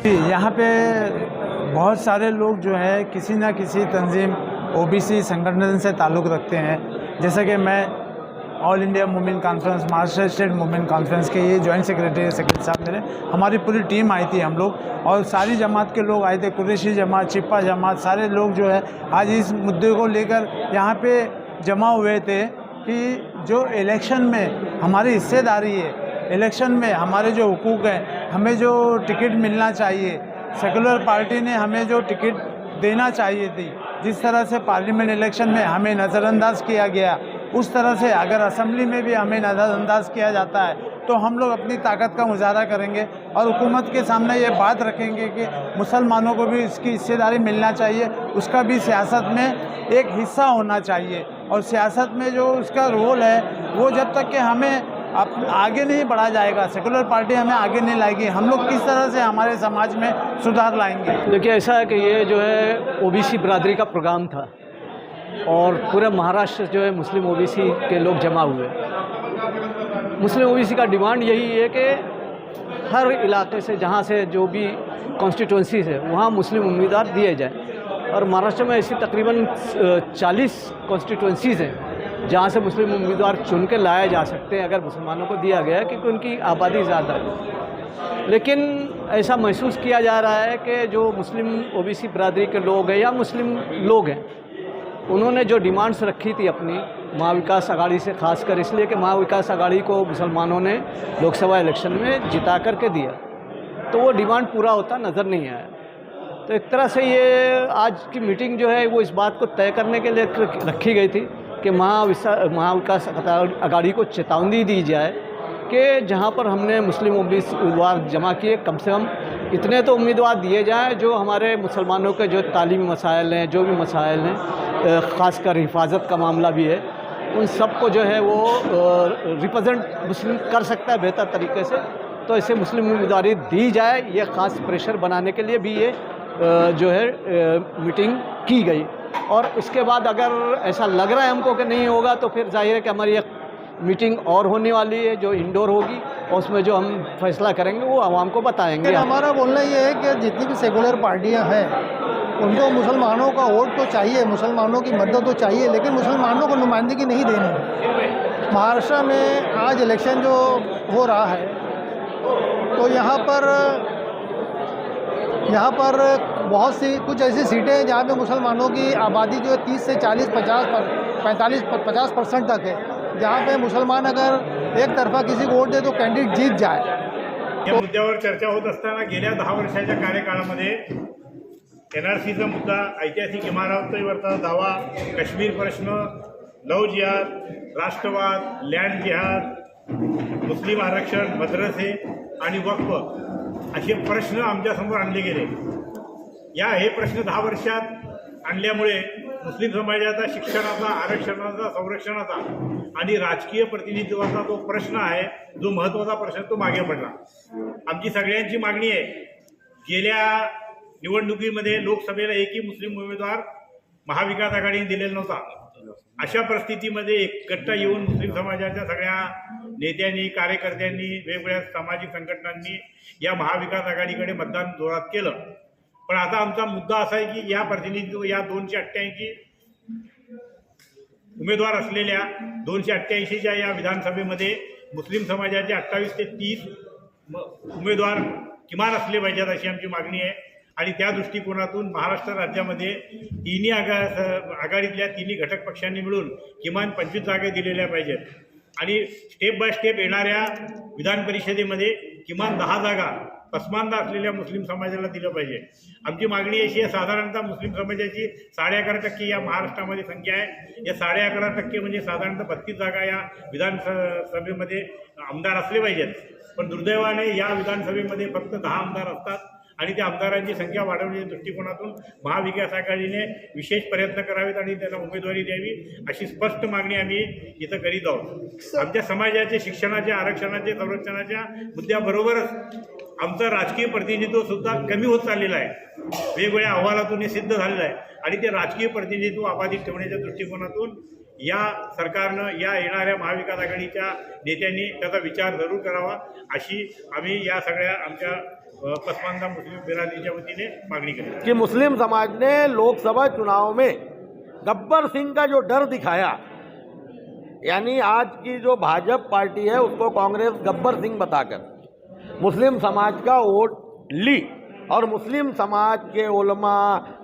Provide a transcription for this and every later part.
यहाँ पे बहुत सारे लोग जो है किसी न किसी तंजीम ओबीसी संगठन से ताल्लुक़ रखते हैं। जैसे कि मैं all India women conference, Maharashtra state women conference के ये जॉइंट सेक्रेटरी साहब मेरे, हमारी पूरी टीम आई थी हम लोग, और सारी जमात के लोग आए थे, कुरैशी जमात, चिप्पा जमात, सारे लोग जो है आज इस मुद्दे को लेकर यहाँ पे जमा हुए थे कि जो इलेक्शन में हमारी हिस्सेदारी है, इलेक्शन में हमारे जो हुकूक हैं, हमें जो टिकट मिलना चाहिए, सेकुलर पार्टी ने हमें जो टिकट देना चाहिए थी, जिस तरह से पार्लियामेंट इलेक्शन में हमें नज़रअंदाज किया गया, उस तरह से अगर असेंबली में भी हमें नज़रअंदाज किया जाता है तो हम लोग अपनी ताकत का मुजाहरा करेंगे और हुकूमत के सामने ये बात रखेंगे कि मुसलमानों को भी इसकी हिस्सेदारी मिलना चाहिए, उसका भी सियासत में एक हिस्सा होना चाहिए, और सियासत में जो उसका रोल है वो जब तक कि हमें आगे नहीं बढ़ा जाएगा, सेकुलर पार्टी हमें आगे नहीं लाएगी, हम लोग किस तरह से हमारे समाज में सुधार लाएंगे। देखिए, ऐसा है कि ये जो है ओबीसी बिरादरी का प्रोग्राम था और पूरे महाराष्ट्र जो है मुस्लिम ओबीसी के लोग जमा हुए। मुस्लिम ओबीसी का डिमांड यही है कि हर इलाके से, जहाँ से जो भी कॉन्स्टिट्यूंसीज है, वहाँ मुस्लिम उम्मीदवार दिए जाए। और महाराष्ट्र में ऐसी तकरीबन 40 कॉन्स्टिट्यूंसीज़ हैं जहाँ से मुस्लिम उम्मीदवार चुन के लाए जा सकते हैं अगर मुसलमानों को दिया गया है, क्योंकि उनकी आबादी ज़्यादा है। लेकिन ऐसा महसूस किया जा रहा है कि जो मुस्लिम ओबीसी बिरादरी के लोग हैं या मुस्लिम लोग हैं, उन्होंने जो डिमांड्स रखी थी अपनी महाविकास आघाड़ी से, खासकर इसलिए कि महाविकास आघाड़ी को मुसलमानों ने लोकसभा इलेक्शन में जिता करके दिया, तो वो डिमांड पूरा होता नज़र नहीं आया। तो एक तरह से ये आज की मीटिंग जो है वो इस बात को तय करने के लिए रखी गई थी कि महाविकास आघाड़ी को चेतावनी दी जाए कि जहाँ पर हमने मुस्लिम उम्मीदवार जमा किए, कम से कम इतने तो उम्मीदवार दिए जाएं जो हमारे मुसलमानों के जो तालीमी मसाइल हैं, जो भी मसाइल हैं, ख़ासकर हिफाजत का मामला भी है, उन सब को जो है वो रिप्रेजेंट मुस्लिम कर सकता है बेहतर तरीके से। तो ऐसे मुस्लिम उम्मीदवारी दी जाए, ये ख़ास प्रेशर बनाने के लिए भी ये जो है मीटिंग की गई। और उसके बाद अगर ऐसा लग रहा है हमको कि नहीं होगा, तो फिर जाहिर है कि हमारी एक मीटिंग और होने वाली है जो इंडोर होगी, और उसमें जो हम फैसला करेंगे वो आवाम को बताएंगे। हमारा बोलना ये है कि जितनी भी सेकुलर पार्टियां हैं उनको मुसलमानों का वोट तो चाहिए, मुसलमानों की मदद तो चाहिए, लेकिन मुसलमानों को नुमाइंदगी नहीं देनी। महाराष्ट्र में आज इलेक्शन जो हो रहा है तो यहाँ पर बहुत सी कुछ ऐसी सीटें हैं जहाँ पे मुसलमानों की आबादी जो है 30 से 40, 50% तक है, जहाँ पे मुसलमान अगर एक तरफा किसी को वोट दे तो कैंडिडेट जीत जाए। या मुद्द्यावर चर्चा होत असताना गेल्या 10 वर्षाच्या कार्यकाळामध्ये NRCचा मुद्दा, ऐतिहासिक इमारतीवरचा दावा, काश्मीर प्रश्न, लव जिहाद, राष्ट्रवाद, लँड जिहाद, मुस्लिम आरक्षण, मद्रसे आणि वक्फ असे प्रश्न आमच्यासमोर आणले गेले। हे प्रश्न 10 वर्षात आणल्यामुळे मुस्लिम समाजाचा शिक्षणाचा, आरक्षणाचा, संरक्षणाचा आणि राजकीय प्रतिनिधित्वाचा जो प्रश्न आहे, जो महत्त्वाचा प्रश्न, तो मागे पडला। आमची सगळ्यांची मागणी आहे, गेल्या निवडणुकीमध्ये लोकसभेला एकही मुस्लिम उमेदवार महाविकास आघाडीने दिलेला नव्हता। अशा परिस्थितीमध्ये एकट्ठा येऊन मुस्लिम समाजाच्या सगळ्या नेत्यांनी, कार्यकर्त्यांनी, वेगवेगळ्या सामाजिक संघटनांनी या महाविकास आघाडीकडे मतदान जोरात केलं। पण आता आमचा मुद्दा असा आहे की या प्रतिनिधित्व, या 288 उमेदवार असलेल्या 288च्या या विधानसभेमध्ये मुस्लिम समाजाचे 28 ते 30 उमेदवार किमान असले पाहिजेत, अशी आमची मागणी आहे। आणि त्या दृष्टिकोनातून महाराष्ट्र राज्यामध्ये तिन्ही आघाडीतल्या तिन्ही घटक पक्षांनी मिळून किमान 25 जागा दिलेल्या पाहिजेत आणि स्टेप बाय स्टेप येणाऱ्या विधान परिषदेमध्ये किमान 10 जागा पसमानदा असलेल्या मुस्लिम समाजाला दिलं पाहिजे। आमची मागणी अशी आहे, साधारणतः मुस्लिम समाजाची 11.5% या महाराष्ट्रामध्ये संख्या आहे। या 11.5% म्हणजे साधारणतः 32 जागा या विधानसभेमध्ये आमदार असले पाहिजेत। पण दुर्दैवाने या विधानसभेमध्ये फक्त 10 आमदार असतात आणि त्या आमदारांची संख्या वाढवण्याच्या दृष्टिकोनातून महाविकास आघाडीने विशेष प्रयत्न करावेत आणि त्यांना उमेदवारी द्यावी, अशी स्पष्ट मागणी आम्ही इथं करीत आहोत। आमच्या समाजाचे शिक्षणाच्या, आरक्षणाचे, संरक्षणाच्या मुद्द्याबरोबरच आमचं राजकीय प्रतिनिधित्व सुद्धा कमी होत चाललेलं आहे। वेगवेगळ्या अहवालातून हे सिद्ध झालेलं आहे आणि ते राजकीय प्रतिनिधित्व अबाधित ठेवण्याच्या दृष्टिकोनातून या सरकारनं, या येणाऱ्या महाविकास आघाडीच्या नेत्यांनी त्याचा विचार जरूर करावा, अशी आम्ही या सगळ्या आमच्या पसमानदा मुस्लिम बिरादरीच्या वतीने मागणी करतो कि मुस्लिम समाज ने लोकसभा चुनाव में गब्बर सिंह का जो डर दिखाया, यानी आज की जो भाजपा पार्टी है उसको कांग्रेस गब्बर सिंह बताकर मुस्लिम समाज का वोट ली, और मुस्लिम समाज के उलमा,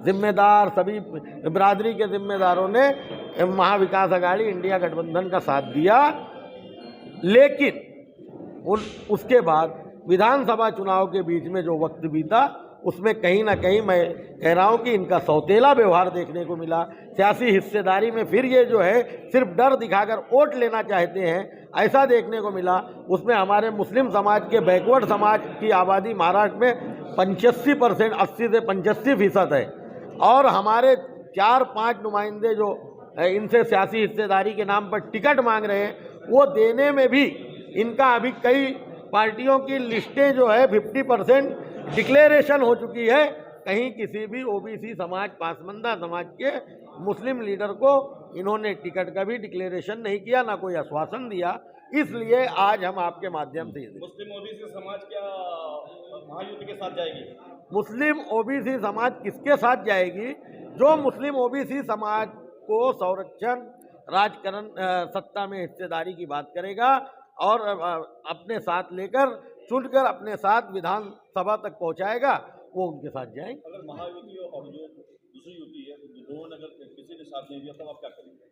जिम्मेदार, सभी बिरादरी के जिम्मेदारों ने महाविकास आघाड़ी इंडिया गठबंधन का साथ दिया। लेकिन उसके बाद विधानसभा चुनाव के बीच में जो वक्त बीता उसमें कहीं ना कहीं मैं कह रहा हूं कि इनका सौतेला व्यवहार देखने को मिला। सियासी हिस्सेदारी में फिर ये जो है सिर्फ डर दिखाकर वोट लेना चाहते हैं, ऐसा देखने को मिला। उसमें हमारे मुस्लिम समाज के बैकवर्ड समाज की आबादी महाराष्ट्र में 85%, 80 से 85% है, और हमारे 4-5 नुमाइंदे जो इनसे सियासी हिस्सेदारी के नाम पर टिकट मांग रहे हैं, वो देने में भी इनका अभी कई पार्टियों की लिस्टें जो है 50% डिक्लेरेशन हो चुकी है। कहीं किसी भी ओबीसी समाज, पासमंदा समाज के मुस्लिम लीडर को इन्होंने टिकट का भी डिक्लेरेशन नहीं किया, ना कोई आश्वासन दिया। इसलिए आज हम आपके माध्यम से मुस्लिम ओबीसी समाज क्या महायुति के साथ जाएगी? मुस्लिम ओबीसी समाज किसके साथ जाएगी? जो मुस्लिम ओबीसी समाज को संरक्षण, राजकरण, सत्ता में हिस्सेदारी की बात करेगा और अपने साथ लेकर चुनकर अपने साथ विधानसभा तक पहुंचाएगा, वो उनके साथ जाएंगे। अगर महायुति और जो दूसरी युति है, दोनों अगर किसी ने साथ नहीं दिया तब आप क्या करेंगे?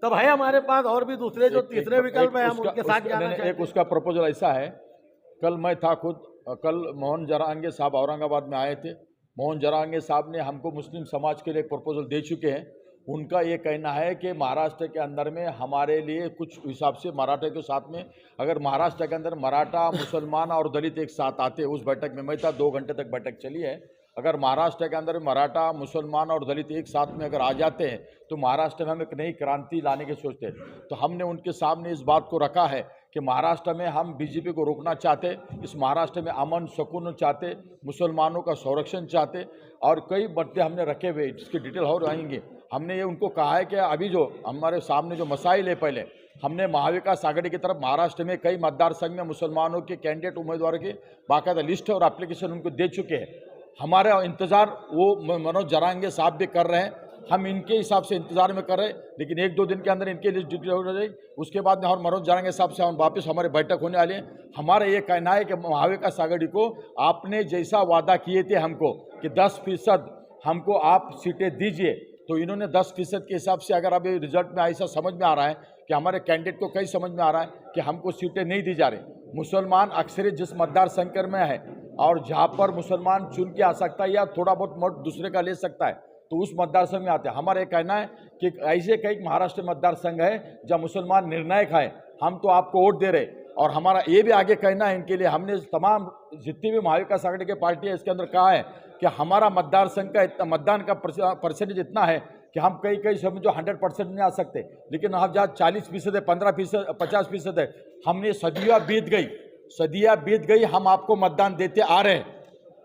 तब है हमारे पास और भी दूसरे जो तीसरे विकल्प है, हम उनके साथ जाना चाहते हैं। एक उसका प्रपोजल ऐसा है, कल मैं था खुद, कल मोहन जरांगे साहब औरंगाबाद में आए थे। मोहन जरांगे साहब ने हमको मुस्लिम समाज के लिए एक प्रपोजल दे चुके हैं। उनका ये कहना है कि महाराष्ट्र के अंदर में हमारे लिए कुछ हिसाब से मराठा के साथ में, अगर महाराष्ट्र के अंदर मराठा, मुसलमान और दलित एक साथ आते, उस बैठक में मैं था, 2 घंटे तक बैठक चली है। अगर महाराष्ट्र के अंदर मराठा, मुसलमान और दलित एक साथ में अगर आ जाते हैं तो महाराष्ट्र में हम एक नई क्रांति लाने की सोचते हैं। तो हमने उनके सामने इस बात को रखा है कि महाराष्ट्र में हम बीजेपी को रोकना चाहते, इस महाराष्ट्र में अमन सुकून चाहते, मुसलमानों का संरक्षण चाहते, और कई मुद्दे हमने रखे हुए जिसकी डिटेल हो रहेंगे। हमने ये उनको कहा है कि अभी जो हमारे सामने जो मसाइल है, पहले हमने महाविकास आघाड़ी की तरफ महाराष्ट्र में कई मतदार संघ में मुसलमानों के कैंडिडेट उम्मीदवारों की बाकायदा लिस्ट और एप्लीकेशन उनको दे चुके हैं। हमारा इंतज़ार वो मनोज जरांगे साहब भी कर रहे हैं, हम इनके हिसाब से इंतजार में कर रहे हैं, लेकिन 1-2 दिन के अंदर इनके लिस्ट डिक्लेयर हो जाएगी। उसके बाद में और मनोज जरांगे साहब से हम वापस हमारे बैठक होने वाली है। हमारा ये कहना है कि महाविकास आघाड़ी को आपने जैसा वादा किए थे हमको कि 10% हमको आप सीटें दीजिए, तो इन्होंने 10% के हिसाब से, अगर अभी रिजल्ट में ऐसा समझ में आ रहा है कि हमारे कैंडिडेट को कई समझ में आ रहा है कि हमको सीटें नहीं दी जा रही। मुसलमान अक्सरियत जिस मतदार संख्या में है और जहाँ पर मुसलमान चुन के आ सकता है या थोड़ा बहुत वोट दूसरे का ले सकता है, तो उस मतदार संघ में आते हैं। हमारा ये कहना है कि ऐसे कई महाराष्ट्र मतदार संघ है जहाँ मुसलमान निर्णायक है, हम तो आपको वोट दे रहे। और हमारा ये भी आगे कहना है इनके लिए, हमने तमाम जितनी भी महाविकास आघाड़ी की पार्टी है इसके अंदर कहा है कि हमारा मतदार संघ का इतना मतदान का परसेंटेज इतना है कि हम कई समय जो 100% नहीं आ सकते, लेकिन हम जहाँ 40% है, 15%, 50% है, हमने सदियाँ बीत गई, हम आपको मतदान देते आ रहे हैं।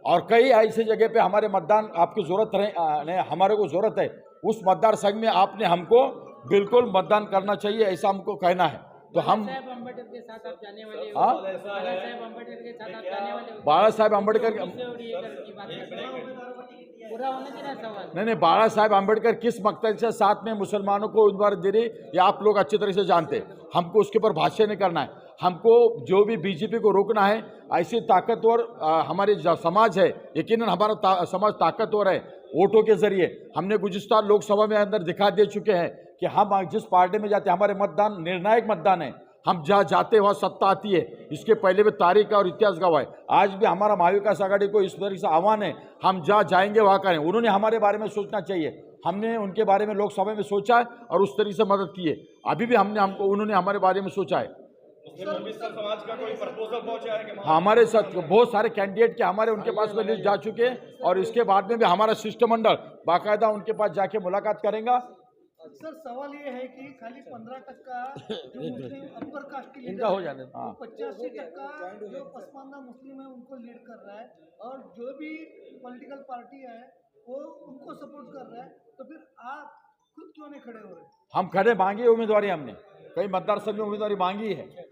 और कई ऐसी जगह पे हमारे मतदान आपकी ज़रूरत रहे, हमारे को ज़रूरत है, उस मतदार संघ में आपने हमको बिल्कुल मतदान करना चाहिए, ऐसा हमको कहना है। तो हम अम्बेडकर के साथ आप जाने वाले हो? हाँ, अम्बेडकर के साथ आप जाने वाले हो? बाला साहेब अम्बेडकर पूरा होने देना सवाल। नहीं, बाला साहेब अम्बेडकर किस मकसद से साथ में मुसलमानों को उम्मीदवार दे रही ये आप लोग अच्छी तरह से जानते हैं। हमको उसके ऊपर भाष्य नहीं करना है। हमको जो भी बीजेपी को रोकना है, ऐसी ताकतवर हमारे समाज है, यकीनन हमारा समाज ताकतवर है। वोटों के जरिए हमने गुजरात लोकसभा में अंदर दिखा दे चुके हैं कि हम जिस पार्टी में जाते हैं हमारे मतदान निर्णायक मतदान है, हम जहाँ जाते हैं वहाँ सत्ता आती है। इसके पहले भी तारीख और इतिहास गवाह है। आज भी हमारा महाविकास आघाड़ी को इस तरह से आह्वान है, हम जहाँ जाएंगे वहाँ करें। उन्होंने हमारे बारे में सोचना चाहिए, हमने उनके बारे में लोकसभा में सोचा है और उस तरीके से मदद की है। अभी भी उन्होंने हमारे बारे में सोचा है। समाज का कोई प्रपोजल पहुंचा है कि हमारे साथ बहुत सारे कैंडिडेट के हमारे उनके पास में लिस्ट जा चुके हैं, और इसके बाद में भी हमारा शिष्टमंडल बाकायदा उनके पास जाके मुलाकात करेगा। सर, सवाल ये है कि खाली 15% जो मुस्लिम अपर कास्ट के इनका हो जाने 85% जो पसमानदा मुस्लिम है उनको लीड कर रहा है, और जो भी पॉलिटिकल पार्टी है वो उनको सपोर्ट कर रहा है। तो फिर आप खुद क्यों नहीं खड़े हो रहे? हम खड़े मांगी है उम्मीदवारी, हमने कई मतदार संघ में उम्मीदवारी मांगी है।